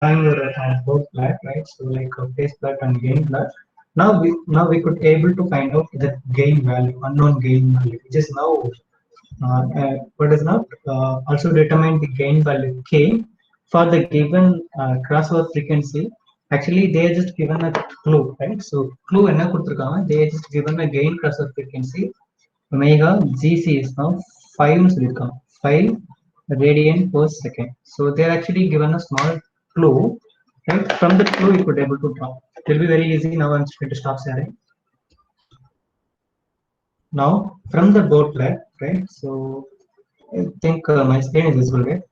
drawing your both plot, right? So like base plot and gain plot. Now we could able to find out the gain value, unknown gain value, which is now what is not also determine the gain value k for the given crossover frequency. Actually, they are just given a clue, right? So clue என்ன கொடுத்திருக்காங்க, they are just given a gain crossover frequency omega gc is now 5 னு சொல்லிருக்காங்க, 5 radian per second. So they are actually given a small clue, right? From the clue you could able to draw. It will be very easy. Now I'm just going to stop sharing. Now from the board plan, right? So I think my screen is visible, right?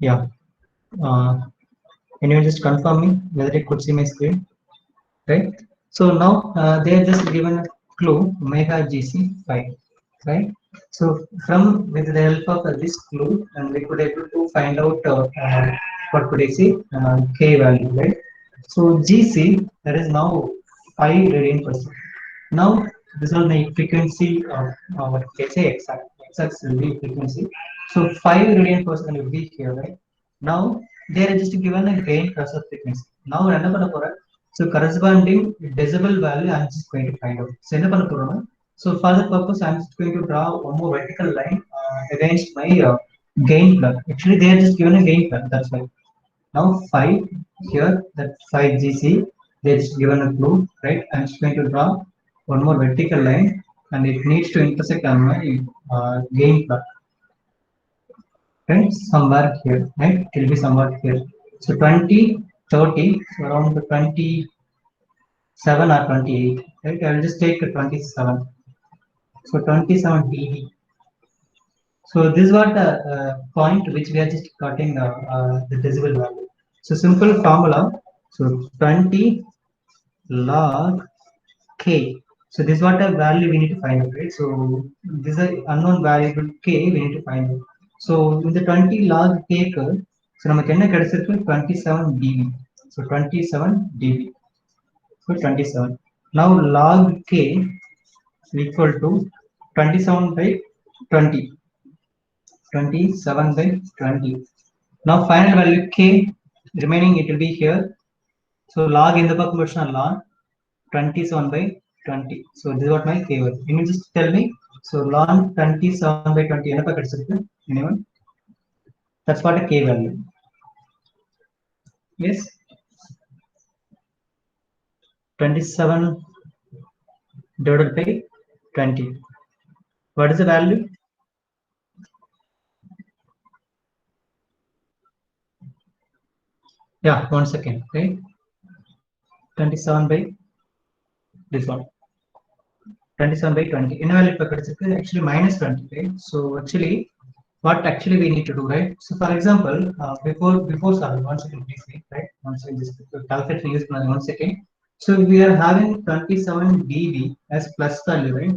Yeah. uh, can you just confirm me whether you could see my screen, right? So now they are just given a clue omega gc 5, right? So from with the help of this clue, and we could able to find out what could I say, k value, right? So gc, that is now 5 radian per second. Now this is the frequency of what they say exact will be frequency. So 5 radian per second will be here, right? Now they are just given a gain crossover frequency. Now என்ன பண்ண போறேன், so corresponding decibel value I'm just going to find out. So என்ன பண்ண போறோம்னா, so for that purpose I'm just going to draw one more vertical line against my gain plug. Actually they are just given a gain plug, that's why. Now 5 here, that 5 gc, they just given a clue, right? I'm just going to draw one more vertical line, and it needs to intersect on my gain plug, right? Somewhere here, right? It will be somewhere here. So 20, 30, so around the 27 or 28, right? I will just take a 27. So 27 dB. So this was the point which we are just cutting the decibel value. So simple formula. So 20 log k. So this is what a value we need to find out, right? So this is an unknown variable k we need to find out. So in the 20 log k curve, so நமக்கு என்ன கிடைச்சிருக்கு, 27 dB. So 27 dB. So 27. Now log k is equal to 27 by 20. 27 by 20. Now final value k remaining, it will be here. So log in the back version log 27 by 20. So this is what my k was. Can you just tell me? So log 27 by 20 என்ன கிடைச்சிருக்கு? Anyone? That's what a k value. Yes. 27 divided by 20. What is the value? Yeah, 1 second. Okay. 27 by this one. 27 by 20. In value actually minus 20, right? So actually, what actually we need to do, right? So for example, before solving, 1 second please wait, right? 1 second, just calculate use 1 second. So we are having 27 dB as plus value, right?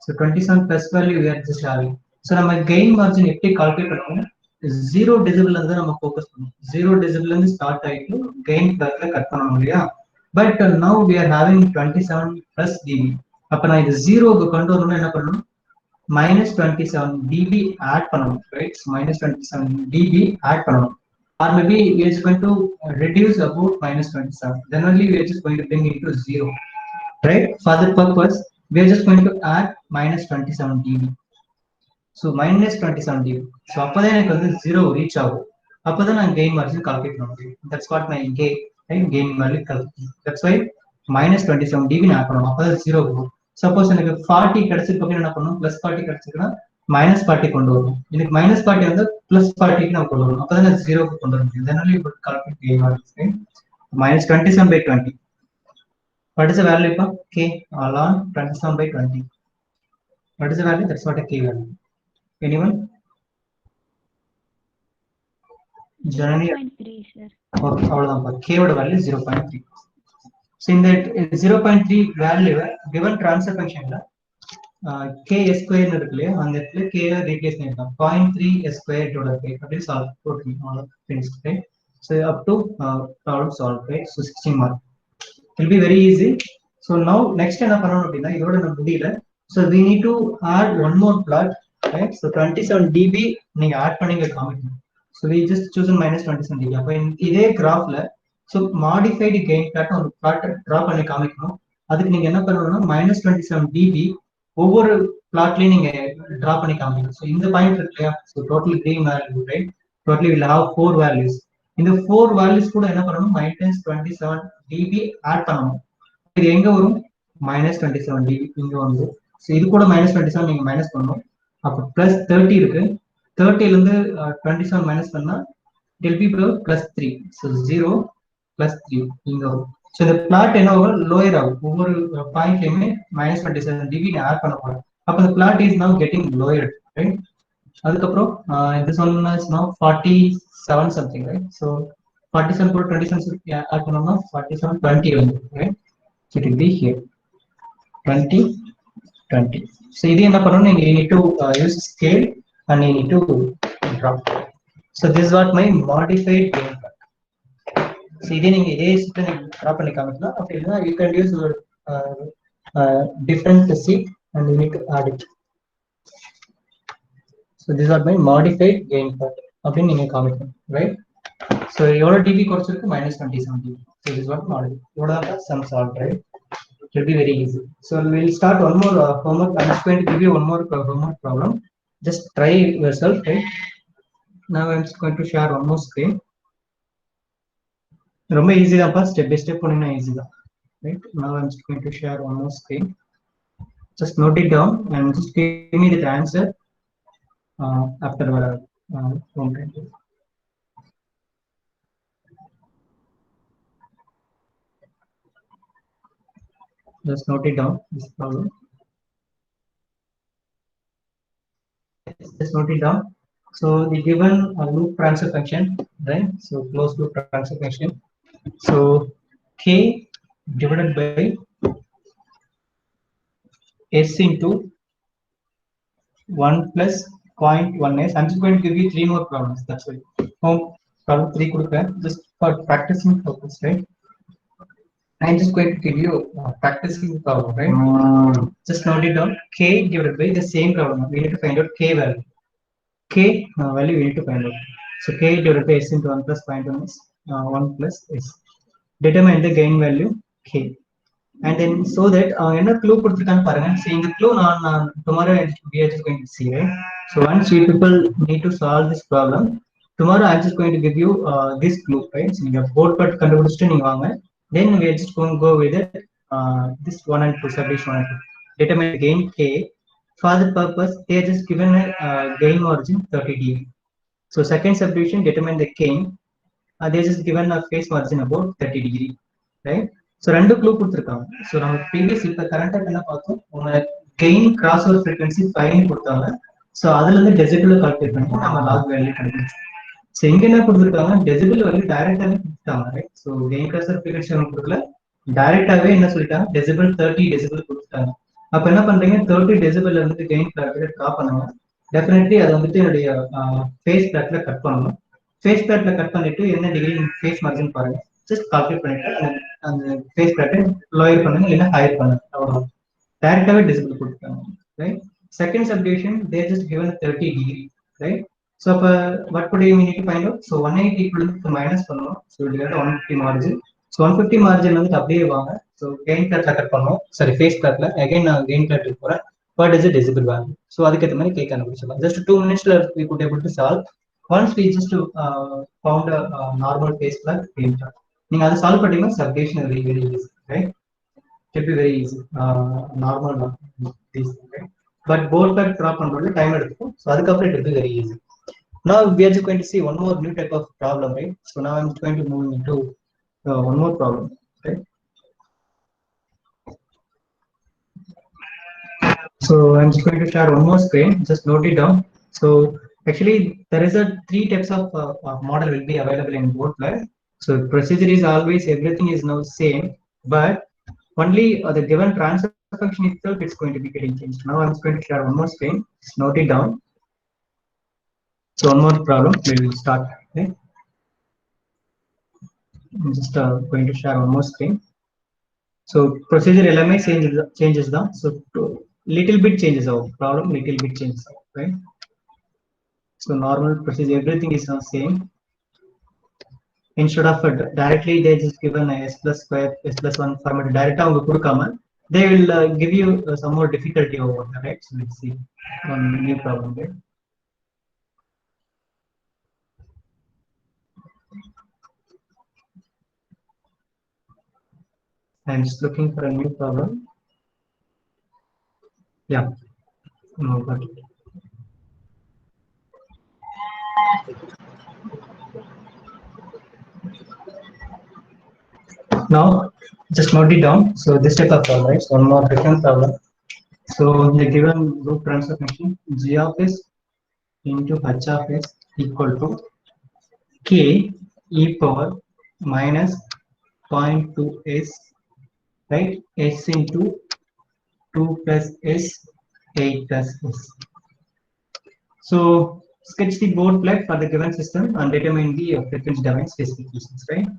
So 27 plus value we are just having. So நம்ம gain margin எப்படி calculate பண்ணுவோம், 0 decibel வந்து நம்ம focus பண்ணுவோம். 0 decibel வந்து start ஆயிட்டு gain plugல cut பண்ணணும் இல்லையா? But now we are having 27 plus dB. அப்ப நான் இது 0 க்கு கொண்டு வரணும்னா என்ன பண்ணணும், minus 27 dB add பண்ணணும், right? So minus 27 dB add பண்ணணும். Or maybe we are just going to reduce about minus 27. Then only we are just going to bring it to 0, right? For that purpose, we are just going to add minus 27 dB. So minus 27 dB. So அப்பதான் எனக்கு வந்து 0 reach ஆகும். அப்பதான் நான் gain margin calculate பண்ண முடியும். That's what my gain, right? Gain value calculate. That's why minus 27 dB நான் add பண்ணணும். அப்பதான் 0 வரும். சப்போஸ் எனக்கு 40 கிடைச்சிருக்கு என்ன பண்ணணும், plus 40 கிடைச்சிருக்குன்னா minus 40 கொண்டு வரணும். எனக்கு minus 40 வந்து plus 40 க்கு நான் கொண்டு வரணும். அப்பதான் நான் 0 க்கு கொண்டு வர முடியும். Then only you would calculate gain margin, right? Minus 27 by 20. What is the value of k along 27 by 20? What is the value? That's what a k value. Anyone? Janani? 0.3, sir. Okay, அவ்வளவுதான். K ஓட value 0.3. So in that 0.3 value given transfer functionல k square னு இருக்கு இல்லையா, அந்த இடத்துல k replace பண்ணிடலாம். 0.3 square divided by அப்படி solve போட்டுக்கலாம். Finished, right? So up to problem solved, right? So 16 mark. It will be very easy. So now next என்ன பண்ணணும் அப்படின்னா, இதோட நம்ம முடியல. So we need to add one more plot, right? So 27 dB நீங்க add பண்ணி காமிக்கணும். So we just chosen minus 27 dB. அப்போ இதே கிராஃப்ல ஸோ மாடிஃபைடு கெயின் பிளாட் ஒரு பிளாட் ட்ரா பண்ணி காமிக்கணும். அதுக்கு நீங்க என்ன பண்ணணும்னா மைனஸ் 27 dB ஒவ்வொரு பிளாட்லயும் நீங்க ட்ரா பண்ணி காமிக்கணும். ஸோ இந்த பாயிண்ட் இருக்கு இல்லையா, so total green value right, totally will have 4 values. இந்த 4 வேல்யூஸ் கூட என்ன பண்ணணும், மைனஸ் 27 dB ஆட் பண்ணணும். இது எங்க வரும், மைனஸ் 27 dB இங்க வந்து. ஸோ இது கூட மைனஸ் 27 நீங்க மைனஸ் பண்ணணும். அப்போ பிளஸ் 30 இருக்கு, 30ல இருந்து 27 மைனஸ் பண்ணா it will be plus 3. So 0 plus 3 இங்க வரும். ஸோ இந்த பிளாட் என்ன ஆகும், லோயர் ஆகும். ஒவ்வொரு பாயிண்ட்லயுமே மைனஸ் 27 dB ஆட் பண்ண போறோம். அப்போ இந்த flat is now getting lowered right. அதுக்கப்புறம் this one is now 47 something right. So 47 கூட 27 ஆட் பண்ணோம்னா 47 20 வந்து right. So it will be here 20 20. So இது என்ன பண்ணணும், you need to use scale and you need to drop. So this is what my modified gain plot. So இதே நீங்க இதே step நீங்க டிரா பண்ணி காமிக்கலாம். அப்படினா you can use different sheet and you need to add it. So these are my modified gain plot அப்படி நீங்க காமிக்கணும் right. So எவ்வளவு dB குறைச்சிருக்கு, minus 27 dB. So this is what model. இவ்வளவுதான் sum solved right. It will be very easy. So we'll start one more homework. I'm just going to give you one more homework problem. Just try yourself right. Now I'm just going to share one more screen. ரொம்ப easy தான்ப்பா, step by step போனீங்கன்னா easy தான் right. Now I'm just going to share one more screen. Just note it down and just give me the answer after one time. Just note it down, this problem. Just note it down. So the given loop transfer function right, so closed loop transfer function. So k divided by s into 1 plus 0.1s. I'm just going to give you 3 more problems. That's why home problem 3 கொடுப்பேன் just for practicing purpose right. I'm just going to give you practicing problem right. Just note it down. K divided by the same problem. We need to find out k value. K value we need to find out. So k divided by s into 1 plus 0.1 is 1 plus s. Determine the gain value k. And then so that என்ன clue கொடுத்துருக்கான்னு பாருங்க. So இந்த clue நான் tomorrow we are just going to see right. So once you people need to solve this problem, tomorrow I'm just going to give you this clue right. So நீங்க board but கண்டுபிடிச்சிட்டு நீங்க வாங்க. Then we are just going to go with it this 1 and 2 subdivision 1 and 2. Determine the gain k. For the purpose they are just given a gain margin 30 dB. So second subdivision determine the gain. They are just given a phase margin about 30 degree right. So ரெண்டு clue கொடுத்துருக்காங்க. So நம்ம previous இப்போ கரண்டாக என்ன பார்த்தோம், உங்க gain cross over frequency 5 கொடுத்தாங்க. So அதுல இருந்து டெசிபிள் கால்குலேட் பண்ணி நம்ம லாக் வேல்யூ கிடைக்கும். ஸோ இங்க என்ன கொடுத்துருக்காங்க, டெசிபிள் வேல்யூ டைரக்டாவே கொடுத்தாங்க right. So gain cross over frequency கொடுக்கல, டைரக்டாவே என்ன சொல்லிட்டாங்க, டெசிபிள் 30 டெசிபிள் கொடுத்துட்டாங்க. அப்ப என்ன பண்றீங்க, 30 டெசிபிள் வந்துட்டு கெயின் பிளாட்ல ட்ரா பண்ணுங்க. டெஃபினெட்லி அதை வந்துட்டு என்னுடைய ஃபேஸ் பிளாட்ல கட் பண்ணணும். ஃபேஸ் பிளாட்ல கட் பண்ணிட்டு என்ன டிகிரி ஃபேஸ் மார்ஜின் பாருங்க, ஜஸ்ட் கால்குலேட் பண்ணிட்டு அந்த ஃபேஸ் பிளாட்டை லோயர் பண்ணுங்க இல்லைன்னா ஹையர் பண்ணுங்க, அவ்வளவுதான். டைரக்டாவே டெசிபிள் கொடுத்துட்டாங்க right. Second subdivision they just given 30 degree right. So அப்ப what could we need to find out, so 180 க்கு மைனஸ் பண்ணனும். so we get 150 margin. so 150 margin வந்து அப்படியே வாங்க. so gain plotல கட் பண்ணனும், sorry face plotல again நான் gain plot போறேன். what is the decibel value, so அதுக்கு ஏத்த மாதிரி cake கண்டுபிடிச்சலாம். just 2 minutes we could able to solve. once we just found a normal face plot gain plot, நீங்க அதை solve பண்ணீங்கன்னா subdivision very very easy right. it will be very easy normal this right. but board plot draw பண்றது time எடுக்கும். so அதுக்கப்புறம் it will be very easy. now we are just going to see one more new type of problem right. so now I'm going to move into one more problem right. so I'm just going to share one more screen, just note it down. so actually there is a 3 types of model will be available in board plot. So procedure is always everything is now same, but only the given transfer function itself it's going to be getting changed. Now I'm just going to share one more screen. Just note it down. So one more problem we will start. Okay. I'm just going to share one more screen. So procedure LMI changes down. So little bit changes our problem, little bit changes out, right? So normal procedure, everything is the same. Instead of directly they just given a s plus square s plus 1 format direct அவங்க கொடுக்காம they will give you some more difficulty over there, right? So let's see one new problem there. I'm just looking for a new problem. Yeah, no, got it. Now just note it down. So this type of problem, right? One more different problem. So the given group transfer function g of s into h of s equal to k e power minus 0.2 s, right? S into 2 plus s 8 plus s. So sketch the board plot for the given system and determine the frequency domain specifications, right?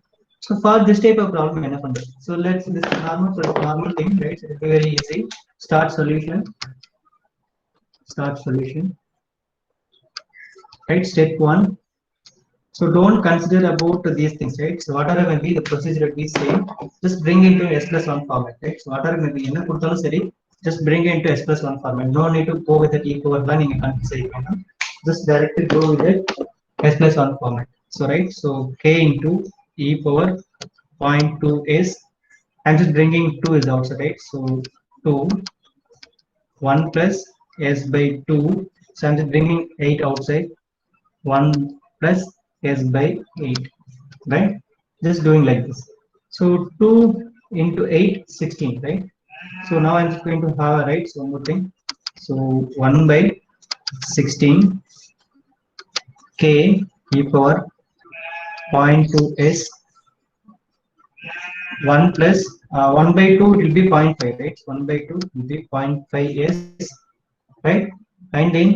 So for this type of problem, so let's this normal thing, right? So it's very easy. Start solution, right? Step one. So don't consider about these things, right? So whatever may be the procedure that we say, just bring into s plus 1 format, right? So whatever may be enna koduthalum seri, just bring into s plus 1 format. No need to go with the e power la neenga confuse ayikonam. Just directly go with it s plus 1 format. So right, so k into e power 0.2 s. I'm just bringing 2 is outside, right? So 2 1 plus s by 2. So I'm just bringing 8 outside. 1 plus s by 8, right? Just doing like this. So 2 into 8, 16, right? So now I'm just going to have, right? So one more thing. So 1 by 16 k e power 0.2 s 1 plus 1 by 2 will be 0.5, right? 1 by 2 will be 0.5 s, right? And then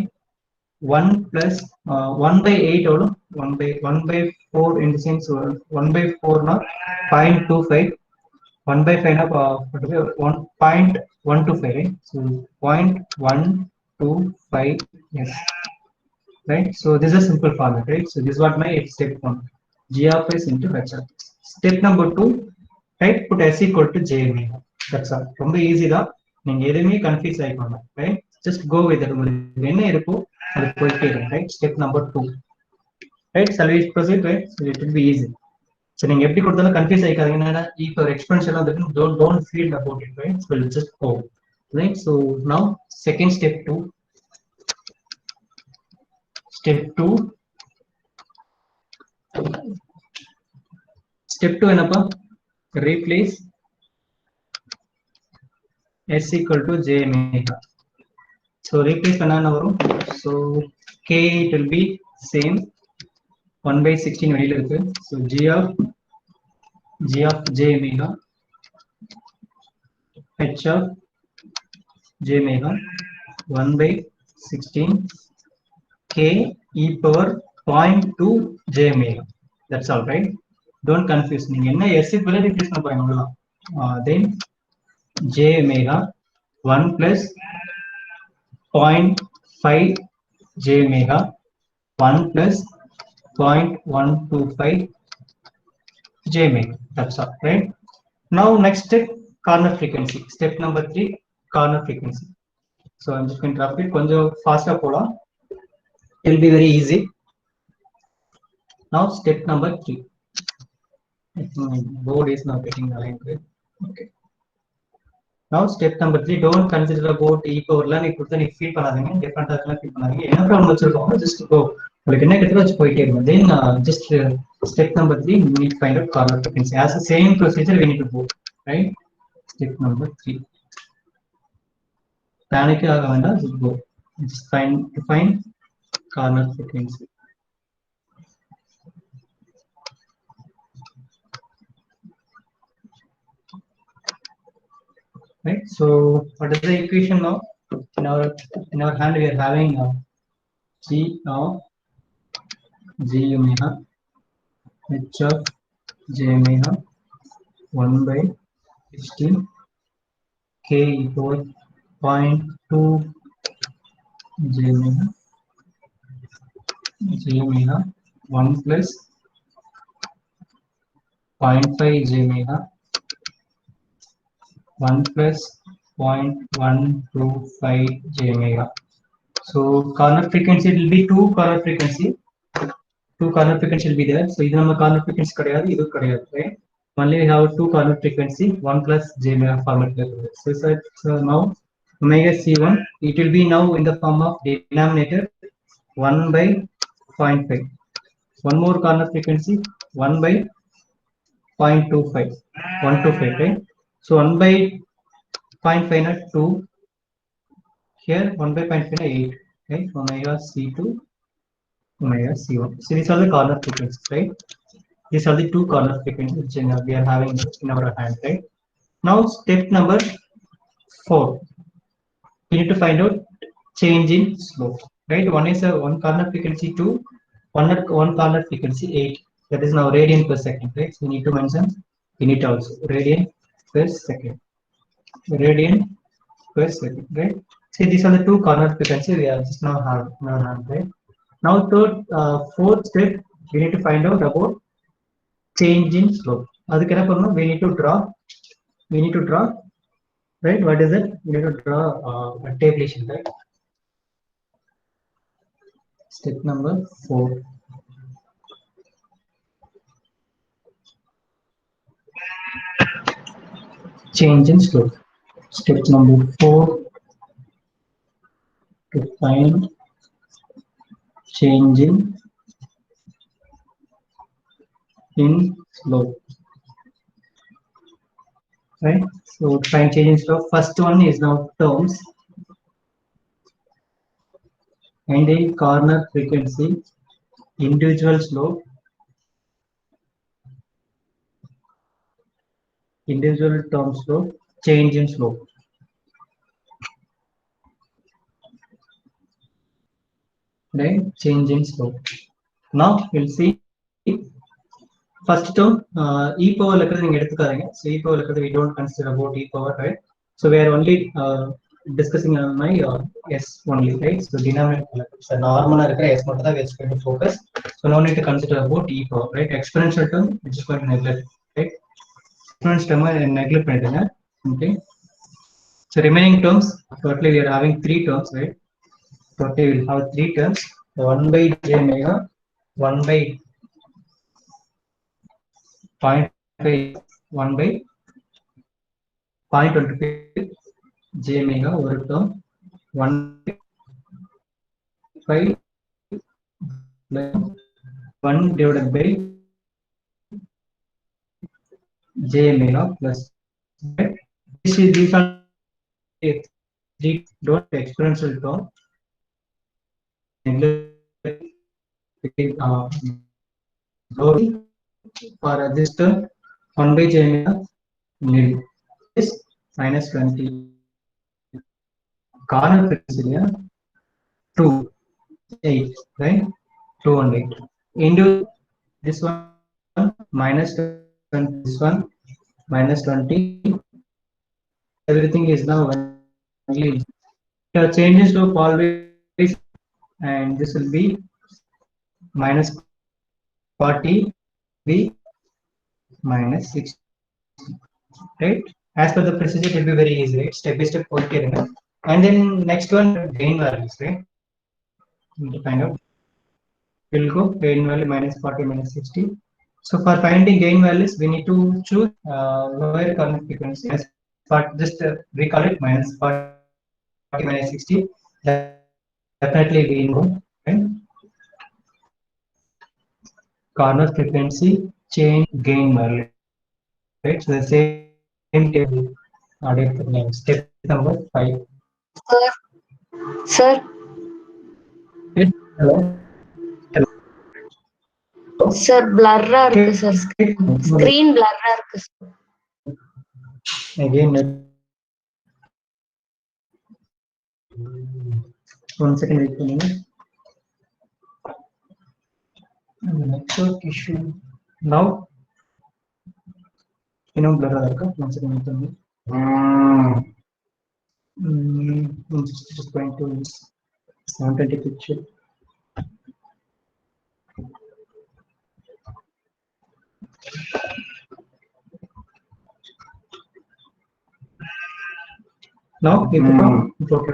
1 plus 1 by 8 or 1 by 4 in the sense 1 by 4 now 0.25, 1 by 5 now 1.125, right? So 0.125 yes, right? So this is a simple format, right? So this is what my step 1, g of s into h of s. Step number 2, right? Put s equal to j omega. That's all. ரொம்ப easy தான், நீங்க எதுவுமே confuse ஆயிக்கோங்க, right? Just go with it. உங்களுக்கு என்ன இருக்கோ அது போயிட்டே இருக்கும், right? Step number 2, right? Shall we proceed, right? So it will be easy. So நீங்க எப்படி கொடுத்தாலும் கன்ஃபியூஸ் ஆயிக்காதீங்க. என்னன்னா இப்போ எக்ஸ்பென்ஷன் வந்து don't feel about it, right? So we'll just go, right? So now second step 2, step 2 என்னப்பா, replace s equal to j omega. So replace பண்ணா வரும். So k it will be same 1 by 16 வெளியில இருக்கு. So g of j omega h of j omega 1 by 16 k e power 0.2 j omega. That's all, right? Don't confuse. நீங்க என்ன s க்கு பதிலா replace பண்ண போறீங்க அவ்வளவுதான். Then j omega 1 plus 0.5 j omega 1 plus 0.125 j omega. That's all, right? Now next step, corner frequency. Step number 3, corner frequency. So I'm just going to drop it கொஞ்சம் faster போலாம். It will be very easy. Now step number 3. I think my board is not getting aligned with. Okay. Now step number 3, don't consider about e power la நீ கொடுத்தா நீ feel பண்ணாதீங்க, டிஃபரண்டா இருக்கலாம் feel பண்ணாதீங்க. என்ன problem வச்சிருக்கோம் just go, உங்களுக்கு என்ன கிடைக்குதோ வச்சு போயிட்டே இருங்க. Then just step number 3, we need to find out corner frequency. As the same procedure we need to go, right? Step number 3. Panic ஆக வேண்டாம், just go. Just find corner frequency. Right? So what is the equation now? In our hand we are having g of j omega h of j omega 1 by 16 k equal 0.2 j omega j omega 1 plus 0.5 j omega 1 plus 0.125 j omega. So corner frequency will be two corner frequency will be there. So either number corner frequency either right? Only we have two corner frequency 1 plus j omega format. So now omega c1 it will be now in the form of denominator 1 by 0.5. One more corner frequency 1 by 0.25 125, right? So 1 by 0.5 not 2 here, 1 by 0.5 8, right? Omega c2 omega c1. So these are the corner frequencies, right? These are the two corner frequencies which we are having in our hand, right? Now step number 4, we need to find out change in slope, right? One is a one corner frequency 2, one corner frequency 8. That is now radian per second, right? So we need to mention unit also, radian per second, radian per second, right? See, these are the two corner frequency we are just now have, right? Now fourth step, we need to find out about change in slope. அதுக்கு என்ன பண்ணணும்? We need to draw, right? What is it? We need to draw a tabulation, right? Step number 4. Change in slope. Step number 4, to find change in slope, right? So to find change in slope, first one is now terms and a corner frequency, individual slope, individual term slope, change in slope. Right? Change in slope. Now we'll see first term e power நீங்க எடுத்துக்காதீங்க. So e power we don't consider about e power, right? So we are only discussing on my s only, right? So denominator so normal இருக்கிற s மட்டும் தான் we are going to focus. So no need to consider about e power, right? Exponential term which is going to neglect, right? Exponential term neglect பண்ணிடுங்க. Okay. So remaining terms, totally we are having 3 terms, right? Totally we will have 3 terms. 1 by j omega, 1 by 0.5, 1 by 0.25 j omega over term, 1 by 1 divided by j omega plus. These are 3 don't exponential term. For this term 1 by j omega nil is minus 20. Corner frequency 2 8, right? 2 and 8 into this one minus 20, this one minus 20. Everything is now only the changes to always, and this will be minus 40 b minus 60, right? As per the procedure, it will be very easy, right? Step by step okay, and then next one gain values, right? To find out, we'll go gain value minus 40 minus 60. So for finding gain values, we need to choose lower corner frequency, but just recall it minus 40 minus 60. Definitely we know, right? Corner frequency change gain value, right? So the same table. Step number 5. Sir. Hello. Sir, blurrா இருக்கு sir. Screen blurrா இருக்கு sir. Again, one second wait for me. Network issue. Now, blurrா இருக்கா? One second wait for me. I'm just going to 720 picture. Now it's okay.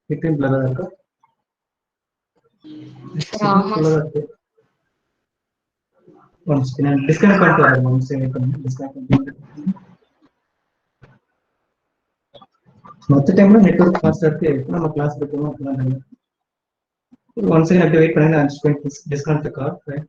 Between blur irukku. ஆமா sir. Once again, disconnect பண்ணிட்டு வரேன். Once again, disconnect பண்ணிட்டு. மொத்த டைம்ல network ஃபாஸ்டா இருக்கு. நம்ம கிளாஸ் எடுக்கணும் அப்படினா once again I have to wait பண்ணி I'm just going to disconnect the card, right?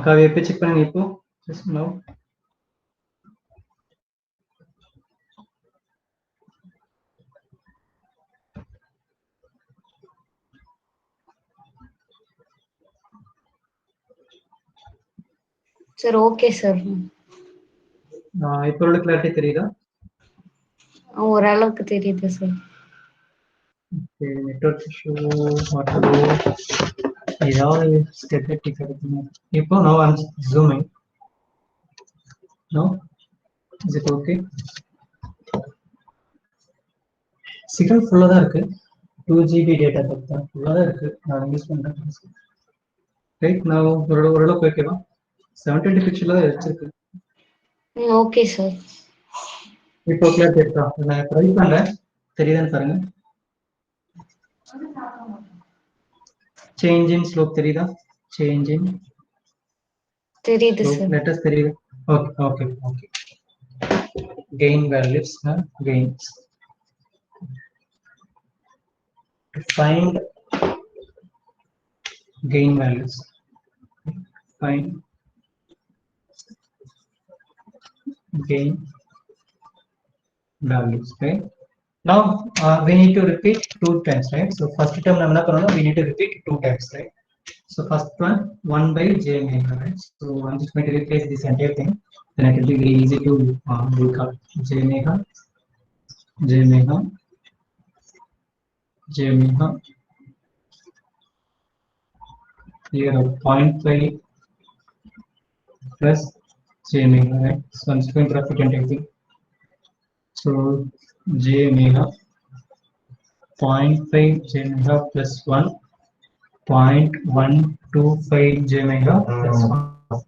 Kavya எப்போ செக் பண்ணுங்க இப்போ just now. Sir, okay sir. இப்போ உள்ள கிளாரிட்டி தெரியுதா? ஓரளவுக்கு தெரியுது சார். ஓகே, நெட்வொர்க் இஷ்யூ மாட்டது ஏதாவது ஸ்டெபிலிட்டி கிடைக்குமா? இப்போ now I'm zooming. No? Is it okay? Signal ஃபுல்லா தான் இருக்கு. 2 GB டேட்டா பேக் தான் ஃபுல்லா தான் இருக்கு. நான் யூஸ் பண்றேன். ரைட், நான் ஓரளவுக்கு ஓகேவா? 720 பிக்சல்ல தான் வச்சிருக்கு. Okay sir. இப்போ கிளியர் இருக்கா? நான் ட்ரை பண்றேன். தெரியுதான்னு பாருங்க. சேஞ்ச் இன் ஸ்லோப் தெரியுதா? சேஞ்ச் இன் தெரியுது சார். லெட்டர்ஸ் தெரியுது. Okay okay okay. Gain values gains. Find gain values. Find gain values. Right. Now we need to repeat 2 times, right? So first term we need to repeat 2 times, right? So first one 1 by j omega, right? So I'm just going to replace this entire thing. Then it will be very easy to look up j omega, j omega, j omega. Here 0.5 plus j omega, right? So I'm just going to repeat everything. So j omega 0.5 j omega plus 1, 0.125 j omega plus 1.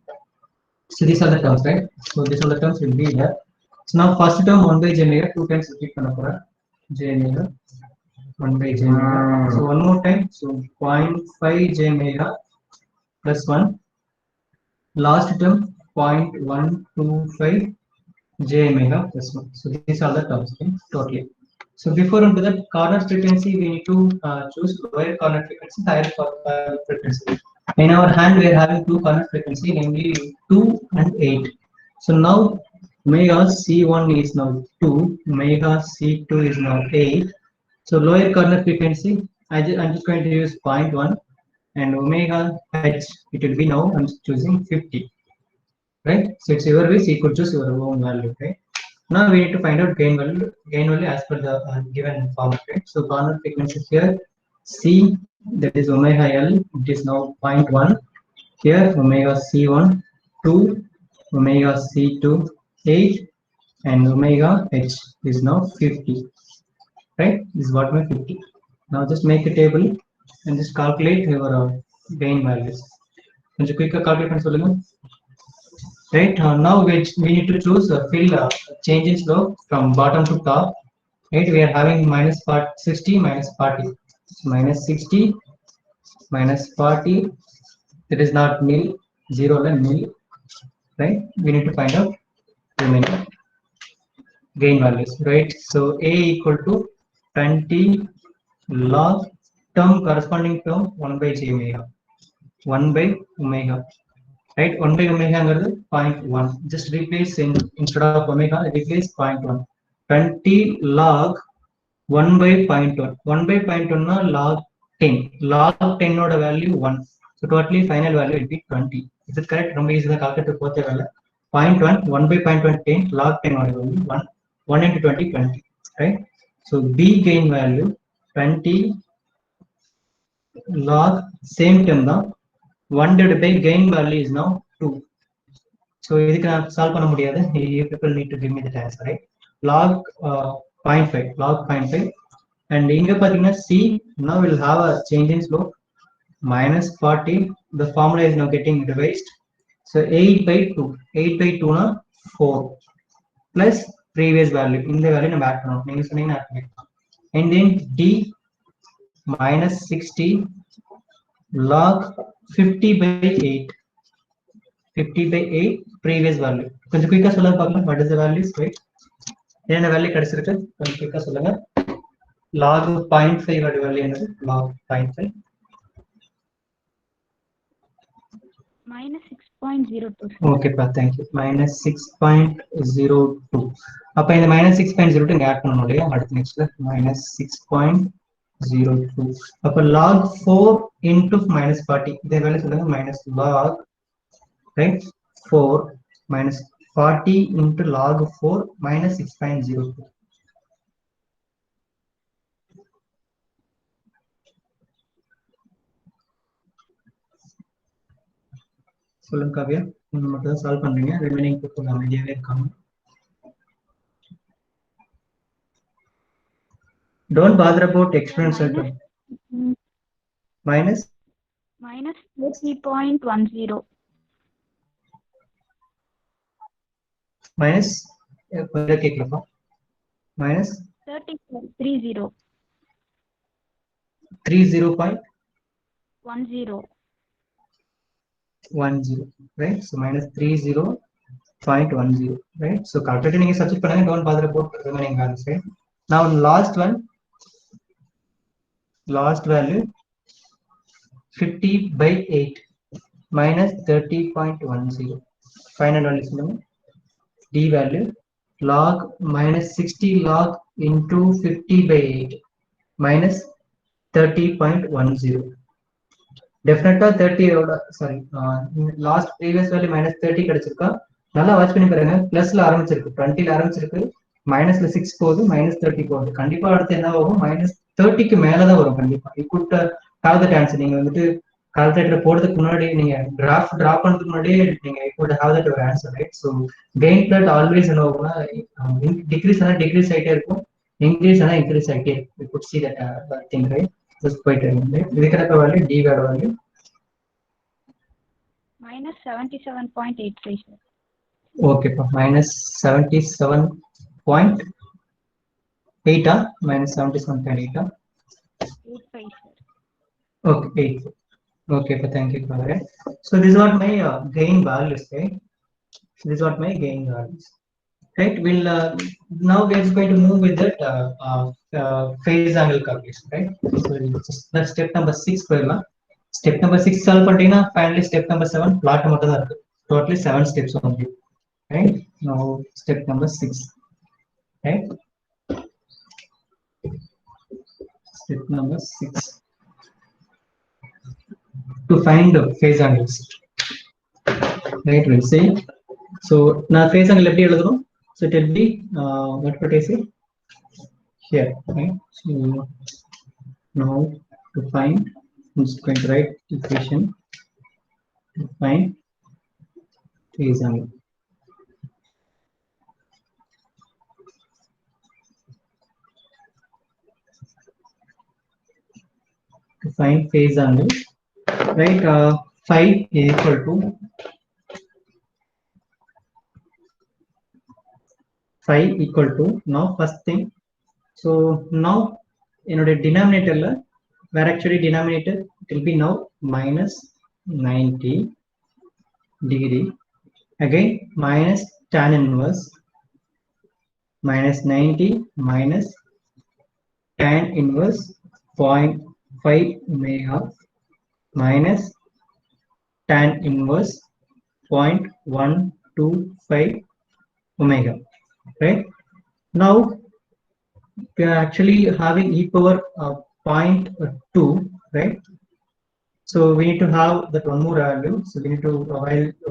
So these are the terms, right? So these are the terms will be there. So now first term 1 by j omega 2 times repeat panna pora. J omega 1 by j omega. So one more time. So 0.5 j omega plus 1. Last term 0.125 j omega plus 1. So these are the terms, okay, totally. So before into that corner frequency, we need to choose lower corner frequency, higher corner frequency. In our hand, we are having 2 corner frequency, namely 2 and 8. So now omega C1 is now 2, omega C2 is now 8. So lower corner frequency, I'm just going to use 0.1, and omega h, it will be now I'm choosing 50. Right? So it's your wish, you could choose your own value, right? Now we need to find out gain value as per the given format, right? So corner frequency here, C, that is omega L, it is now 0.1. Here omega C1 2, omega C2 8, and omega H is now 50. Right? This is what my 50. Now just make a table and just calculate your gain values. And just quick calculate. Right, now we need to choose fill change in slope from bottom to top. Right, we are having minus 60 minus 40. So minus 60 minus 40, that is not nil, 0 and nil. Right, we need to find out remaining gain values. Right, so A equal to 20 log term corresponding term 1 by j omega, 1 by omega. Right, 1 by omega is 0.1. Just replace instead of omega, replace 0.1. 20 log 1 by 0.1. 1 by 0.1 log 10. Log 10 oda value 1. So totally final value will be 20. Is it correct? Romba easy calculate போத்தே வேலை. 0.1, 1 by 0.1 log 10 oda value 1. 1 into 20, 20. Right? So B gain value 20 log same term தான் 1 divided by gain value is now 2. So இதுக்கு நான் solve பண்ண முடியாது. You people need to give me the answer, right? Log 0.5, log 0.5. And இங்க பாத்தீங்கன்னா C now will have a change in slope minus 40. The formula is now getting revised. So 8 by 2. 8 by 2 na 4 plus previous value. இந்த value நம்ம add பண்ணணும். நீங்க சொன்னீங்கன்னா add பண்ணிக்கலாம். And then D minus 60 log 50 by 8. 50 by 8 previous value. கொஞ்சம் குயிக்கா சொல்லுங்க பார்க்கலாம். What is the value? Right? என்ன வேல்யூ கிடைச்சிருக்கு? கொஞ்சம் குயிக்கா சொல்லுங்க. log 0.5 ஓட வேல்யூ என்னது? log 0.5 minus 6.02. Okay, thank you. Minus 6.02. அப்ப இந்த minus 6.02 இங்க ஆட் பண்ணணும் இல்லையா? அடுத்த நெக்ஸ்ட்ல minus 6.02. அப்ப log 4 into minus 40. இதே வேல்யூ சொல்லுங்க. minus log, right? 4 minus 40 into log 4 minus 6.02. சொல்லுங்க காவியா. நீங்க மட்டும் தான் சால்வ் பண்றீங்க. ரிமைனிங் பீப்புள் அமைதியாவே இருக்காங்க. Don't bother about exponential term. Minus 30.10. minus கேட்கலப்பா. minus 30.30. 30.10, 10. right? So minus 30.10, right? So calculator நீங்க substitute பண்ணுங்க. Don't bother about remaining values, right? Now last value 50 by 8 minus 30.10. Final value சொல்லுங்க. D value log minus 60 log into 50 by 8 minus 30.10. Definitely 30 sorry, last previous value minus 30 கிடைச்சிருக்கா? நல்லா watch பண்ணி பாருங்க. பிளஸ்ல ஆரம்பிச்சிருக்கு, 20ல ஆரம்பிச்சிருக்கு, மைனஸ்ல 6 போகுது, minus 30 போகுது. கண்டிப்பா அடுத்து என்ன ஆகும்? minus 30க்கு மேலதான் வரும் கண்டிப்பா. You could have that answer. நீங்க வந்துட்டு கால்குலேட்டர் போடுறதுக்கு முன்னாடி, நீங்க டிராஃப்ட் டிரா பண்றதுக்கு முன்னாடியே நீங்க you could have that your answer, right? So gain plot always என்ன ஆகும்னா டிக்ரீஸ் ஆனா டிக்ரீஸ் ஆயிட்டே இருக்கும், இன்க்ரீஸ் ஆனா இன்க்ரீஸ் ஆயிட்டே இருக்கும். You could see that thing, right? Just போயிட்டு இருக்கு. இதுக்கு வேல்யூ D வேற value minus 77.85. Okay, minus 77.8 minus 77.8 85. Okay, 8. Okay, thank you for that. So this is what my gain values, right? This is what my gain values, right? We'll now we're going to move with that phase angle calculation, right? So that's step number 6 போயிடலாம். Step number 6 solve பண்ணிட்டீங்கன்னா finally step number 7 plot மட்டும் தான் இருக்கு. Totally 7 steps only, right? Now step number 6, right? Step number 6 to find the phase angles, right? We'll say, so now phase angle எப்படி எழுதணும்? So it will be what would I say here, right? So now to find, I'm just going to write equation to find phase angle. To find phase angle, right? Phi is equal to now first thing. So now in order denominator, where actually denominator it will be now minus 90 degree, again minus tan inverse minus 90 minus tan inverse 0.5 omega minus tan inverse 0.125 omega, right? Now we are actually having e power 0.2 right? So we need to have that one more value. So we need to,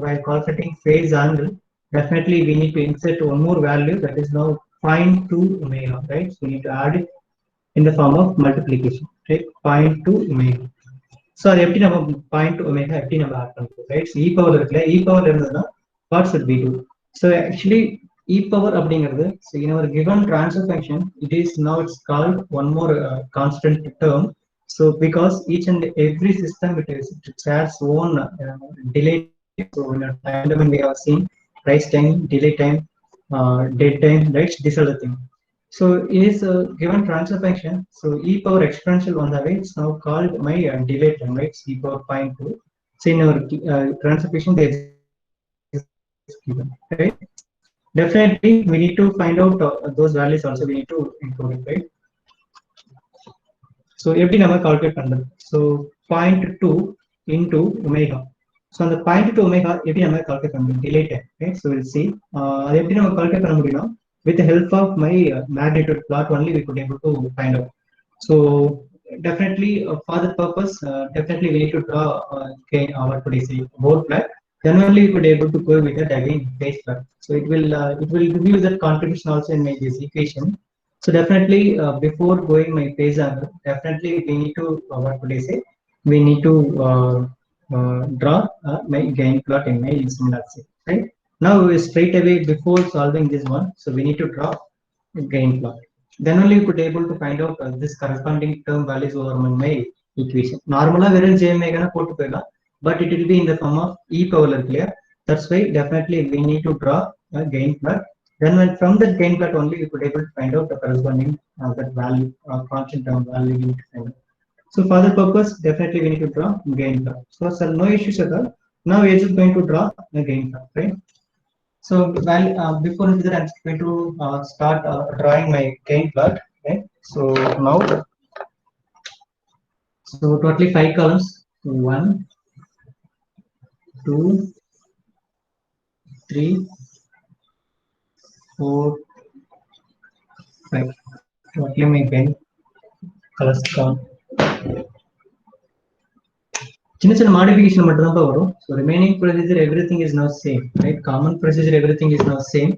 while calculating phase angle, definitely we need to insert one more value, that is now 0.2 omega, right? So we need to add it in the form of multiplication, right? 0.2 omega. So அது எப்படி நம்ம 0.2 omega எப்படி நம்ம add பண்றது, right? So e power இருக்குல்ல, e power இருந்ததுன்னா what should we do? So actually e power அப்படிங்கிறது, so in our given transfer function, it is now it's called one more constant term. So because each and every system it has own delay. So in a time domain we have seen rise time, delay time, dead time, right? These are the things. So it is a given transfer function. So e power exponential on the way, it's now called my delay time, right? E power 0.2. So in our transfer function they given, right? Definitely we need to find out those values also we need to include it, right? So எப்படி நம்ம calculate பண்றது? So 0.2 into omega. So அந்த 0.2 omega எப்படி நம்ம calculate பண்ண முடியும்? Delay time, right? So we'll see. அது எப்படி நம்ம calculate பண்ண முடியும்னா, with the help of my magnitude plot only we could able to find out. So definitely for the purpose, definitely we need to draw what could I say, board plot. Then only we could able to go with that again phase plot. So it will give you that contribution also in my this equation. So definitely before going my phase angle, definitely we need to what could I say? We need to draw my gain plot in my simulation, right? Now straight away before solving this one, so we need to draw a gain plot. Then only you could able to find out this corresponding term values over my equation. Normally வெறும் j omega னா போட்டு போயிடலாம், but it will be in the form of e power clear. That's why definitely we need to draw a gain plot. Then when from that gain plot only you could able to find out the corresponding that value constant term value you need to find out. So for the purpose, definitely we need to draw gain plot. So no issues at all. Now we are just going to draw the gain plot, right? So before that, I'm going to start drawing my gain plot, right? So now, so totally 5 columns. 1, 2, 3, 4, 5. Totally my gain colors count. சின்ன சின்ன modification மட்டும் தான் வரும். So remaining procedure everything is now same, right? Common procedure everything is now same,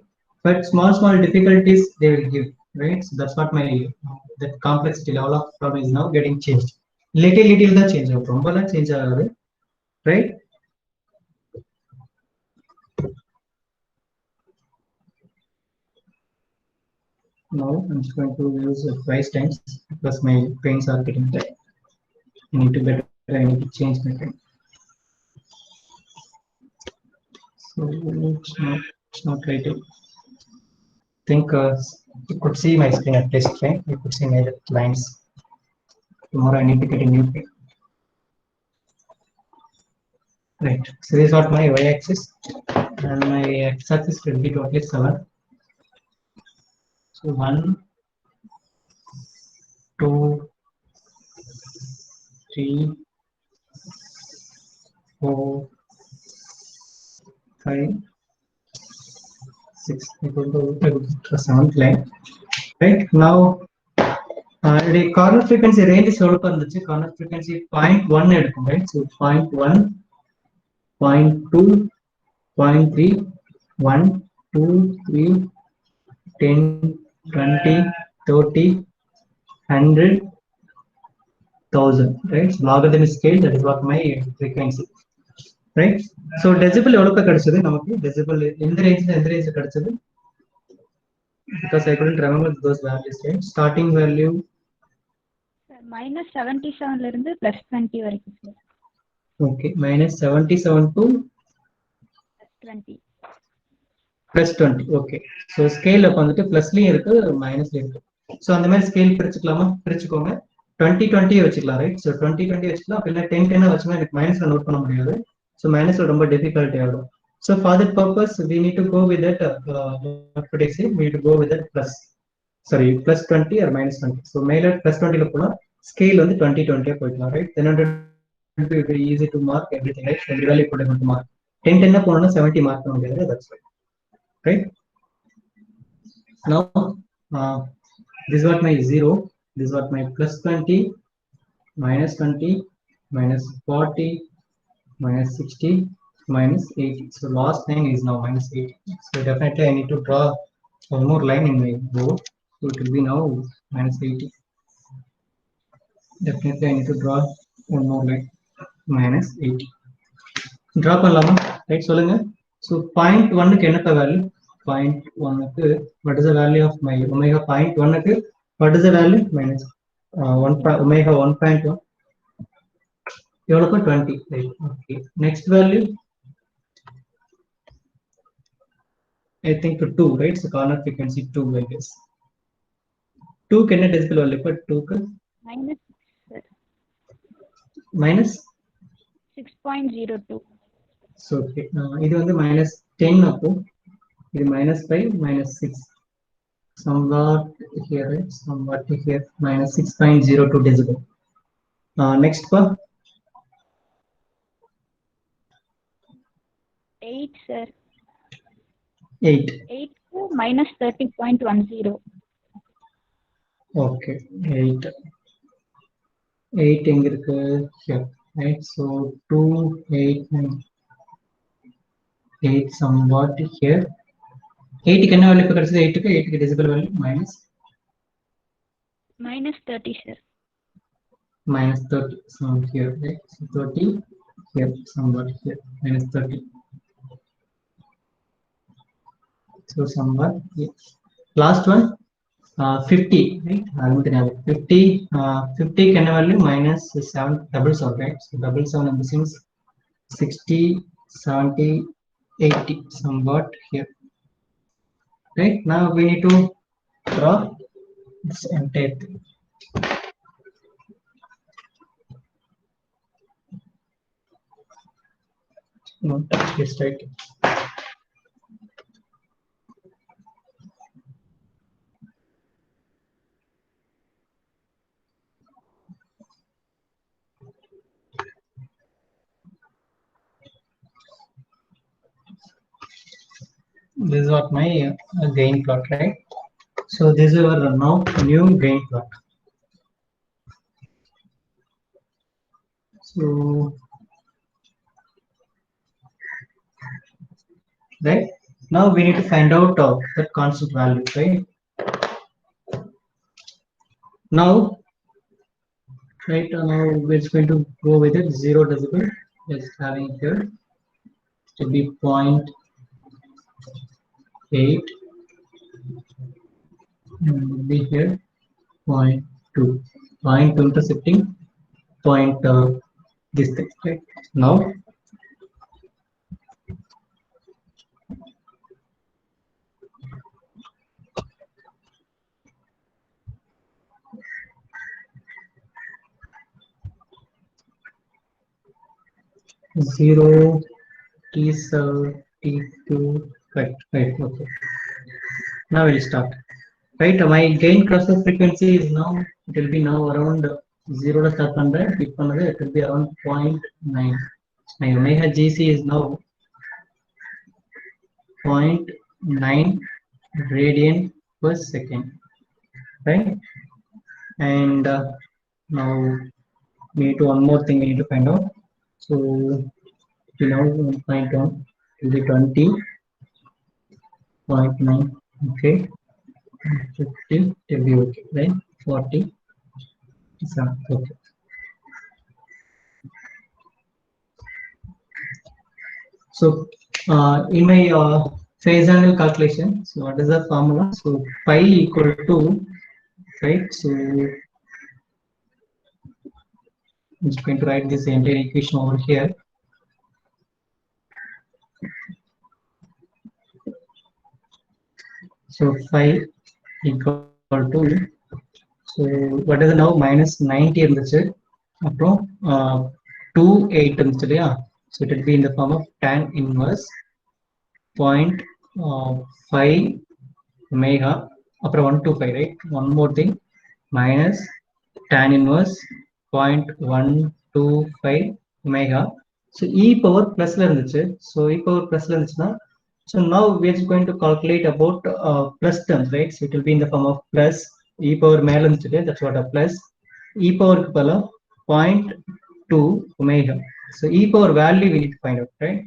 but small difficulties they will give, right? So that's what my that complexity level of problem is now getting changed. Little தான் change ஆகும், ரொம்பலாம் change ஆகாது, right? Now I'm just going to use twice times because my paints are getting tight. I need to change my paint. So it's not right. I think you could see my screen at least, right? You could see my lines. Tomorrow I need to get a new paint. Right. So this is what my y-axis, and my x-axis will be totally 7. So 1, 2, 3, 4, 5, 6. Equal to the 7th line. Right now, the corner frequency range is evolve பண்ணுச்சு. Corner frequency 0.1 எடுக்கும், right? So 0.1, 0.2, 0.3, 1, 2, 3, 10, 20, 30, 100, 1000, right? So logarithmic scale, that is what my frequency, right? So decibel எவ்வளவு கிடைச்சது நமக்கு? Decibel எந்த range கிடைச்சது? Because I couldn't remember those values, right? Starting value -77 ல இருந்து +20 வரைக்கும் sir. Okay, -77 to +20. Okay, so scale up வந்துட்டு பிளஸ்லயும் இருக்கு மைனஸ்லயும் இருக்கு. So அந்த மாதிரி ஸ்கேல் பிரிச்சுக்கலாமா? பிரிச்சுக்கோங்க. 20 வச்சுக்கலாம், ரைட்? So 20 வச்சுக்கலாம். இல்ல 10 வச்சுனா எனக்கு மைனஸ்ல நோட் பண்ண முடியாது. So மைனஸ்ல ரொம்ப டிஃபிகல்ட் ஆகும். So for that purpose we need to go with that what could I say? We need to go with that +20 or -20. So மேல +20 ல போனா ஸ்கேல் வந்து 20 போய்க்கலாம், right? Then it will be very easy to mark everything, right? Every value put able to mark. 10 போனா 70 mark பண்ண முடியாது. That's right. Right? Now this is what my 0, this is what my +20, minus 20, minus 40, minus 60, minus 80. So last line is now minus 80. So definitely I need to draw one more line in my board. So it will be now minus 80. Definitely I need to draw one more line, minus 80. Draw பண்ணலாமா right சொல்லுங்க. So point 1 க்கு என்ன value? Point 1 க்கு what is the value of my omega? Point 1 க்கு what is the value? Minus 1 omega 1.1 எவ்வளவு 20, right? Okay, next value I think 2, right? So corner frequency 2, I guess. 2 க்கு என்ன decibel value? 2 க்கு minus sir. minus 6.02. so okay, இது வந்து minus 10 அப்போ இது minus 5, minus 6, somewhat here, right? Somewhat here, minus 6.02 decibel. Next part 8 sir. 8. 8 to minus 30.10. Okay, 8. 8 எங்க இருக்கு? Here, right? So 2, 8, 9, 8 somewhat here. 8 க்கு என்ன வேல்யூ கிடைச்சது? 8 க்கு decibel value minus minus 30 sir. minus 30. So here, right? So 30 here, somewhat here, minus 30. So somewhat here. Last one 50, right? 50, 50 can value minus 7, double 7, right? So double 7 in the sense 60, 70, 80, somewhat here, right? Now we need to draw this entire thing. No, touch this, right? This is what my gain plot, right? So this is our now new gain plot. So right now we need to find out that constant value, right? Now right now we're just going to go with it 0 decibel, just having here to be 0.8 and will be here 0.2, 0.2 intercepting point this thing, right? Now zero T7 T2, right, okay. Now we'll start, right? My gain crossover frequency is now, it will be now around 0 to start on that, it will be around 0.9. My omega GC is now 0.9 radian per second, right? And now we need to one more thing we need to find out. So you know 1.1 will be 20.9, okay. 50 will be okay, right? 40 is okay. So in my phase angle calculation, so what is the formula? So pi equal to, right? So I'm just going to write this entire equation over here. So phi equal to, so what is now minus 90 இருந்துச்சு அப்புறம் 28 இருந்துச்சு இல்லையா? So it will be in the form of tan inverse 0.5 omega அப்புறம் 125, right? One more thing, minus tan inverse 0.125 omega. So e power plus ல இருந்துச்சு. So e power plus ல இருந்துச்சுன்னா, so now we are going to calculate about plus terms, right? So it will be in the form of plus e power மேல இருந்துச்சு, that's what a plus e power க்கு பதிலா 0.2 omega. So e power value we need to find out, right?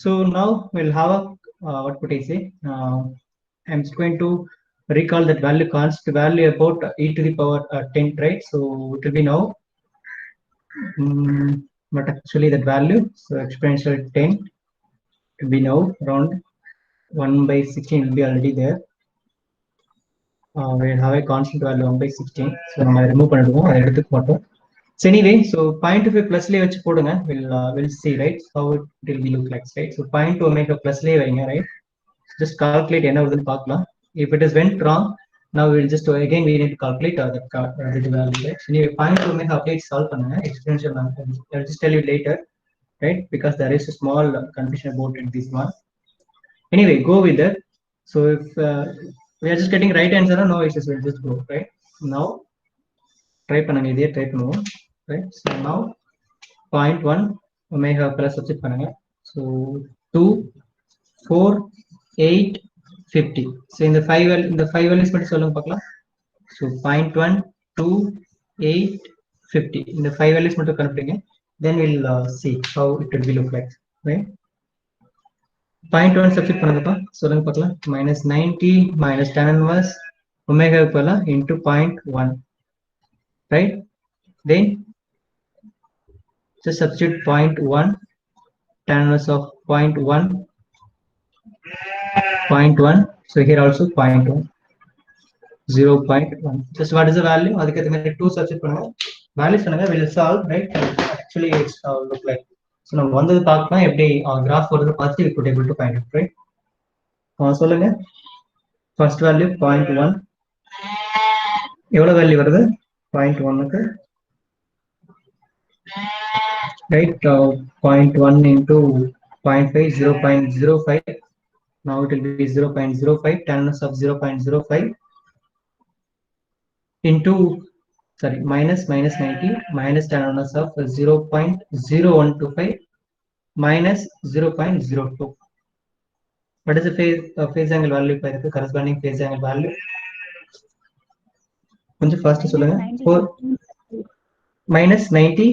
So now we'll have a what could I say? I'm just going to recall that value, constant value about e to the power 10, right? So it will be now, but actually that value, so exponential 10 to be now around 1 by 16 will be already there. We'll have a constant value 1 by 16. So நம்ம remove பண்ணிடுவோம், அதை எடுத்துக்க மாட்டோம். So anyway, so 0.25 plus லே வச்சு போடுங்க. We'll see, right, how it will be look like, right? So 0.2 omega plus லே வைங்க, right? Just calculate என்ன வருதுன்னு பார்க்கலாம். If it is went wrong, now we'll just again we need to calculate the value, right? So anyway, 0.2 omega அப்படியே solve பண்ணுங்க. Exponential I'll just tell you later, right? Because there is a small confusion about it, this one. Anyway, go with that. So if we are just getting right answer, no issues, we'll just go, right? Now try பண்ணுங்க, இதே try பண்ணுவோம், right? So now 0.1 omega plus substitute பண்ணுங்க. So 2, 4, 8, 50. So in the 5 values மட்டும் சொல்லுங்க பார்க்கலாம். So 0.1, 2, 8, 50. In the 5 values மட்டும் கண்டுபிடிங்க. Then we'll see how it will be look like, right? 0.1 substitute பண்ணுங்கப்பா, சொல்லுங்க பார்க்கலாம். minus 90 minus tan inverse omega into 0.1, right? Then just substitute 0.1 tan inverse of 0.1, 0.1. So here also 0.1, 0.1. Just what is the value? அதுக்கு மேல 2 substitute பண்ணுங்க, values பண்ணுங்க, will solve, right? Actually it's look like. So நம்ம வந்தது பார்க்கலாம், எப்படி graph வருது பார்த்து we could able to find it, right? சொல்லுங்க. First value 0.1, எவ்வளவு வேல்யூ வருது 0.1க்கு, right? 0.1 into 0.5, 0.05. Now it will be 0.05 tan inverse of 0.05 into, sorry, minus 90 minus tan inverse of 0.0125 minus 0.02. What is the phase angle value? Corresponding phase angle value. கொஞ்சம் fast சொல்லுங்க. 4 minus 90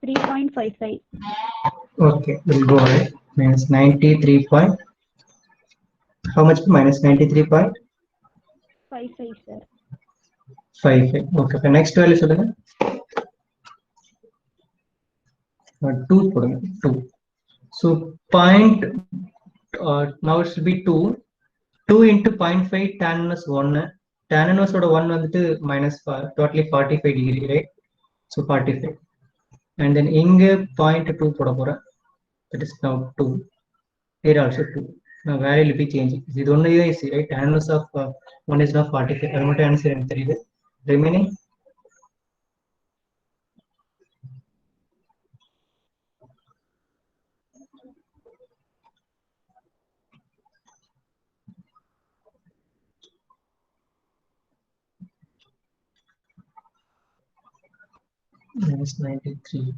3.55. Okay, we'll go ahead. Minus 93 point. How much? Minus 93.55, sir. 55. Okay. The next value சொல்லுங்க. 2 போடுங்க. 2. So point now it should be 2. 2 into 0.5 tan inverse 1. Tan inverse oda 1 வந்துட்டு minus totally 45 degree, right? So 45. And then இங்க 0.2 போட போறேன். That is now 2. Here also 2. Now value will be changing. இது ஒண்ணு தான் easy, right? Tan inverse of 1 is now 45. அது மட்டும் answer எனக்கு தெரியுது. Remaining minus 93.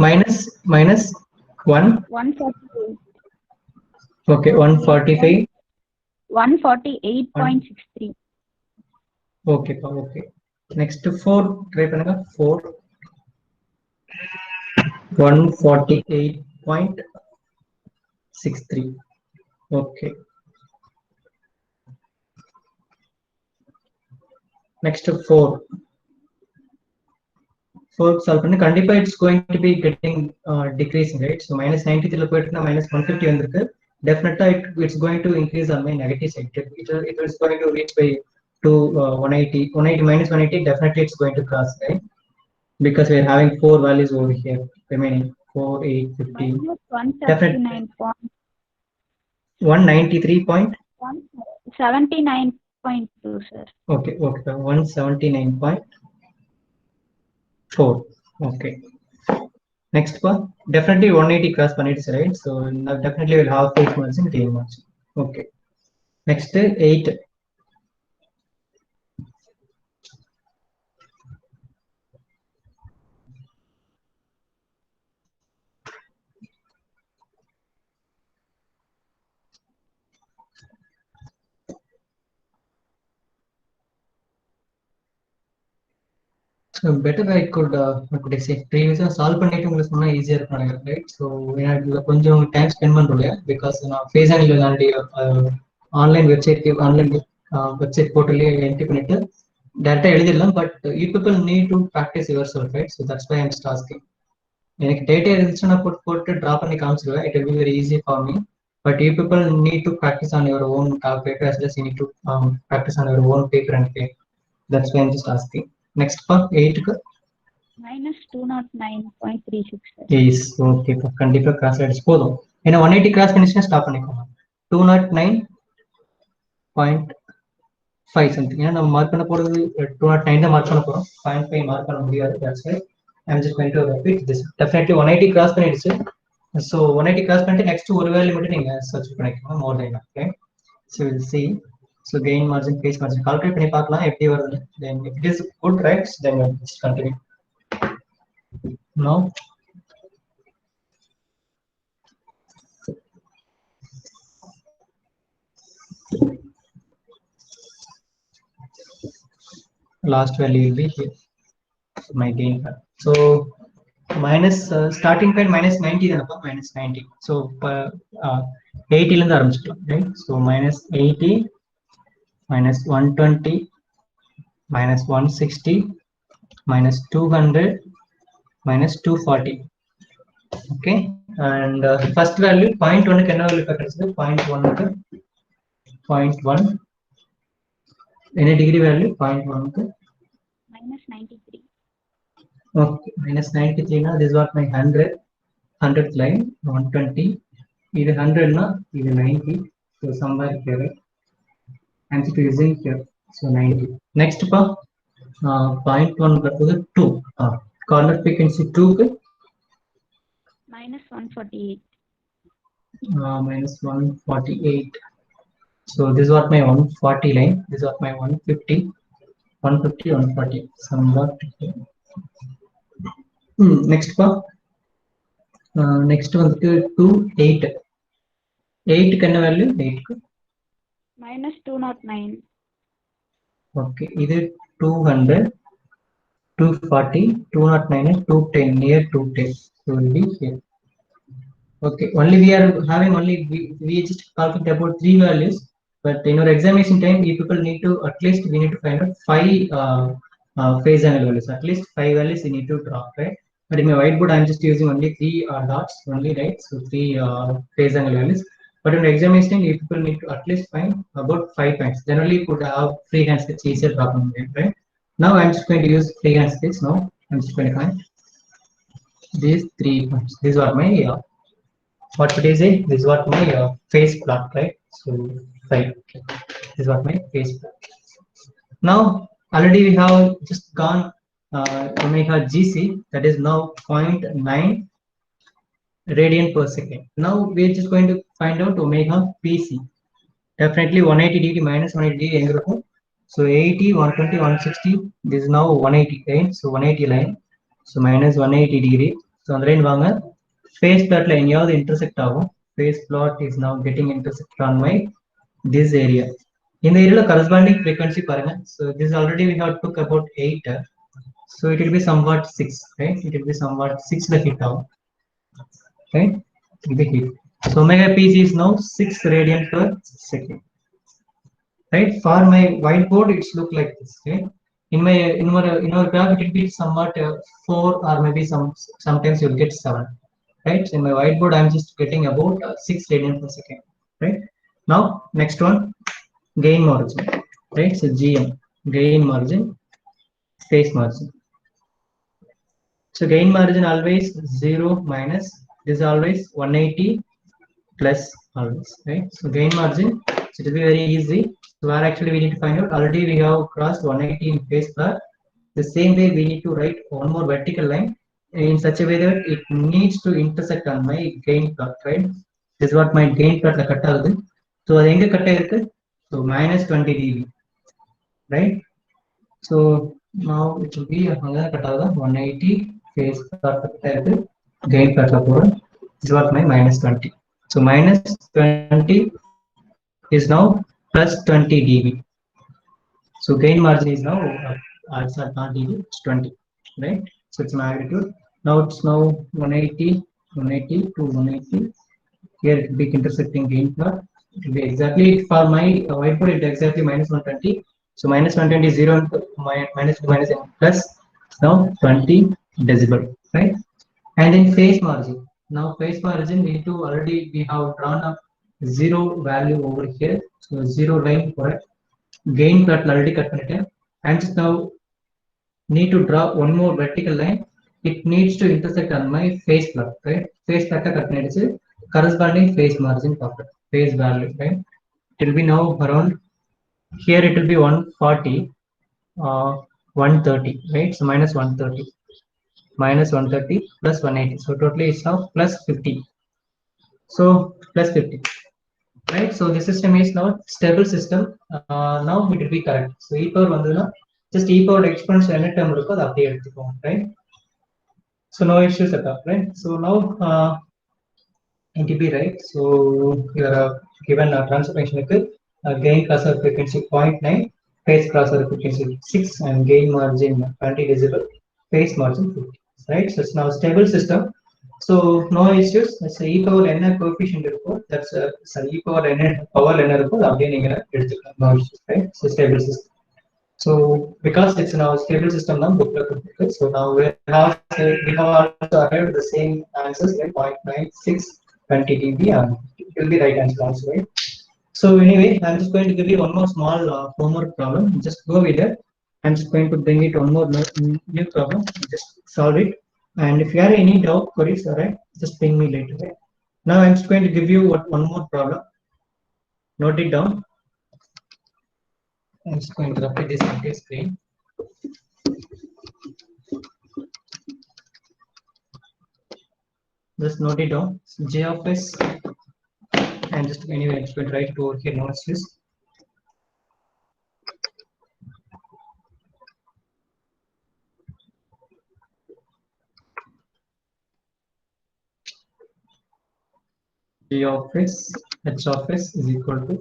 Minus 1. 148. Okay, 145. 148.63. Okay, okay. Next 4 try பண்ணுங்க. 4. 148.63. Okay. Next 4. 4 solve பண்ணு. கண்டிப்பா it's going to be getting decreasing, right? So minus 93 ல போயிட்டுனா minus 150 வந்திருக்கு. Definitely it's going to increase on my negative side. It is going to reach by to 180. 180 minus 180 definitely it's going to cross, right? Because we are having 4 values over here remaining. 4, 8, 15. Minus 193 point. 79.2, sir. Okay, okay. 179.4. Okay. Next one, definitely 180 cross பண்ணிடுச்சு, right? So now definitely we'll have 8 months in 10 months. Okay. Next 8. So better I could what could I say, previous solve பண்ணிட்டு உங்களுக்கு சொன்னா ஈஸியா இருக்கும் நினைக்கிறேன், right? So எனக்கு கொஞ்சம் time spend பண்ணுறோம், பிகாஸ் நான் ஃபேஸ் ஆங்கிள் என்னுடைய ஆன்லைன் வெப்சைட் போர்ட்டல்லே என்ட்ரி பண்ணிட்டு டேரெக்டாக எழுதிடலாம். But you people need to practise yourself, right? So that's why I'm just asking. எனக்கு டேட்டா இருந்துச்சுன்னா நான் போட்டு ட்ரா பண்ணி காமிச்சிடுவேன். It will be very easy for me. But you people need to practise on your own calculator as well as you need to practice on your own paper and pen. That's why I'm just asking. Next part 8 க்கு minus 209.36 sir. yes, okay, கண்டிப்பா cross ஆயிடுச்சு போதும். ஏன்னா 180 cross பண்ணிச்சுன்னா stop பண்ணிக்கோங்க. 209.5 something. ஏன்னா நம்ம mark பண்ண போறது 209 தான் மார்க் பண்ண போறோம். 0.5 மார்க் பண்ண முடியாது. That's why I'm just going to repeat this. Definitely 180 cross பண்ணிடுச்சு. So 180 கிராஸ் பண்ணிட்டு நெக்ஸ்ட் ஒரு வேல்யூ மட்டும் நீங்க சர்ச் பண்ணிக்கோங்க. More than okay. So we'll see. So gain margin, phase margin calculate பண்ணி பார்க்கலாம் எப்படி வருது. Then if it is good, right, then we'll just continue. Now last value will be here. So my gain part. So minus starting point minus 90 தானப்பா, minus 90. So 80 ல இருந்து ஆரம்பிச்சுக்கலாம், right? So minus 80 minus 120 minus 160 minus 200 minus 240. Okay, and first value 0.1 க்கு என்ன value கிடைச்சது? 0.1 க்கு 0.1 என்ன degree value? 0.1 க்கு minus 93. okay, minus 93 na this is what my 100th line. 120 இது 100 na இது 90. So somewhere here, right? I'm just using here. So 90. Next pa 0.1 க்கு 2 corner frequency 2 க்கு Minus 148. minus 148. So this is what my 140 line. This is what my 150, 140. Somewhat here. Next pa next வந்துட்டு 2 8. 8 க்கு என்ன value? 8 க்கு Minus 209. okay, இது 200, 240, 209 and 210, near 210. So will be here. Okay, only we are having only we just calculate about 3 values, but in our examination time we people need to at least we need to find out 5 phase angle values. At least 5 values we need to draw, right? But in my whiteboard I'm just using only 3 dots only, right? So 3 phase angle values. But in the examination time you people need to at least find about 5 points. Generally could have freehand sketch easier problem, right? Now I'm just going to use freehand sketch. Now I'm just going to find these 3 points. These are my what would I say? This is what my phase plot, right? So right, this is what my phase plot. Now already we have just gone omega gc, that is now 0.9 radian per second. Now we are just going to find out omega pc. Definitely 180 degree minus 180 degree எங்க இருக்கும்? So 80, 120, 160. This is now 180, right? So 180 line. So minus 180 degree. So அந்த line வாங்க phase plot ல எங்கயாவது intersect ஆகும். Phase plot is now getting intersected on my this area. இந்த ஏரியால corresponding frequency பாருங்க. So this already we have took about 8. So it will be somewhat 6, right? It will be somewhat 6 the hit out, right? It will be hit. So omega pc is now 6 radian per second, right? For my whiteboard it's look like this, right? In our graph it will be somewhat 4 or maybe sometimes you'll get 7, right? So in my whiteboard I'm just getting about 6 radian per second, right? Now next one, gain margin, right? So gm, gain margin, phase margin. So gain margin always 0 minus, this is always 180 plus always, right? So gain margin, so it will be very easy. So where actually we need to find out, already we have crossed 180 in phase plot. The same way we need to write one more vertical line in such a way that it needs to intersect on my gain plot, right? This is what my gain plot la cut agudhu. So adu enga cut aayirukku? So minus 20 dB, right? So now it will be anga cut agudha 180 phase plot cut aayirukku, gain plot la pora. This is what my minus 20. So minus 20 is now plus 20 dB. So gain margin is now it's not dB, it's 20. right? So it's magnitude. Now it's now 180, 180 to 180. Here it will be intersecting gain plot. It will be exactly for my whiteboard. It exactly minus 120. So minus 120 is 0 into minus 2 minus n plus now 20 decibel, right? And then phase margin. Now phase margin we need to already we have drawn up zero value over here. So zero line for it. Gain plot already cut பண்ணிட்டேன். And now need to draw one more vertical line. It needs to intersect on my phase plot, right? Phase plot cut பண்ணிடுச்சு. Corresponding phase margin profit, phase value, right? It will be now around here. It will be 140, 130, right? So minus 130, minus 130 plus 180. So totally it's now plus 50. So plus 50, right? So the system is now stable system. Now it will be correct. So e power vanduna just e power exponential என்ன term இருக்கோ அது அப்படியே எடுத்துக்கோங்க, right? So no issues at all, right? So now NTP, right? So you are given a transformation gain crossover frequency 0.9, phase crossover frequency 6, and gain margin 20 decibel, phase margin 50, right? So it's now stable system. So no issues. It's e power n coefficient report. That's sorry, e power n power n report. No issues, right? So stable system. So because it's now a stable system now, so now we have also arrived at the same answers like 0.96, 20 dB, and it will be right answer also, right? So anyway, I'm just going to give you one more small homework problem. Just go with it. I'm just going to bring it one more new problem. Just solve it. And if you have any doubt, queries, all right, just ping me later. Right? Now I'm just going to give you one more problem. Note it down. I'm just going to repeat this empty screen. Just note it down. So J of S, and just anyway, I'm just going to write it over here. No issues. G of S, H of S is equal to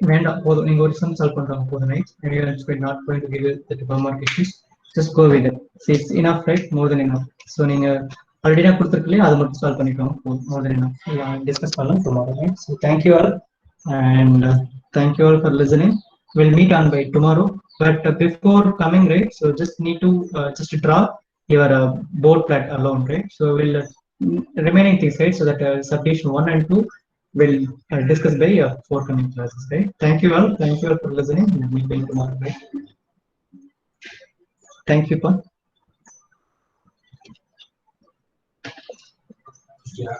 வேண்டாம் போதும் நீங்க ஒரு some solve பண்றாங்க போதும் right anyway it's not going to give you the 2 mark issues. Just go with it. See, it's enough, right? More than enough. So நீங்க already நான் கொடுத்திருக்கீங்க அது மட்டும் சால்வ் பண்ணிக்கோங்க போதும். More than enough. டிஸ்கஸ் பண்ணலாம் tomorrow, right? So thank you all, and thank you all for listening. We'll meet on by tomorrow, but before coming, right, so just need to just draw your board plot alone, right? So we'll remaining things, right? So that subdivision 1 and 2 will discuss by forthcoming classes, right? Thank you all. Thank you all for listening. We'll meet again tomorrow, right? Thank you, Pan. Yeah.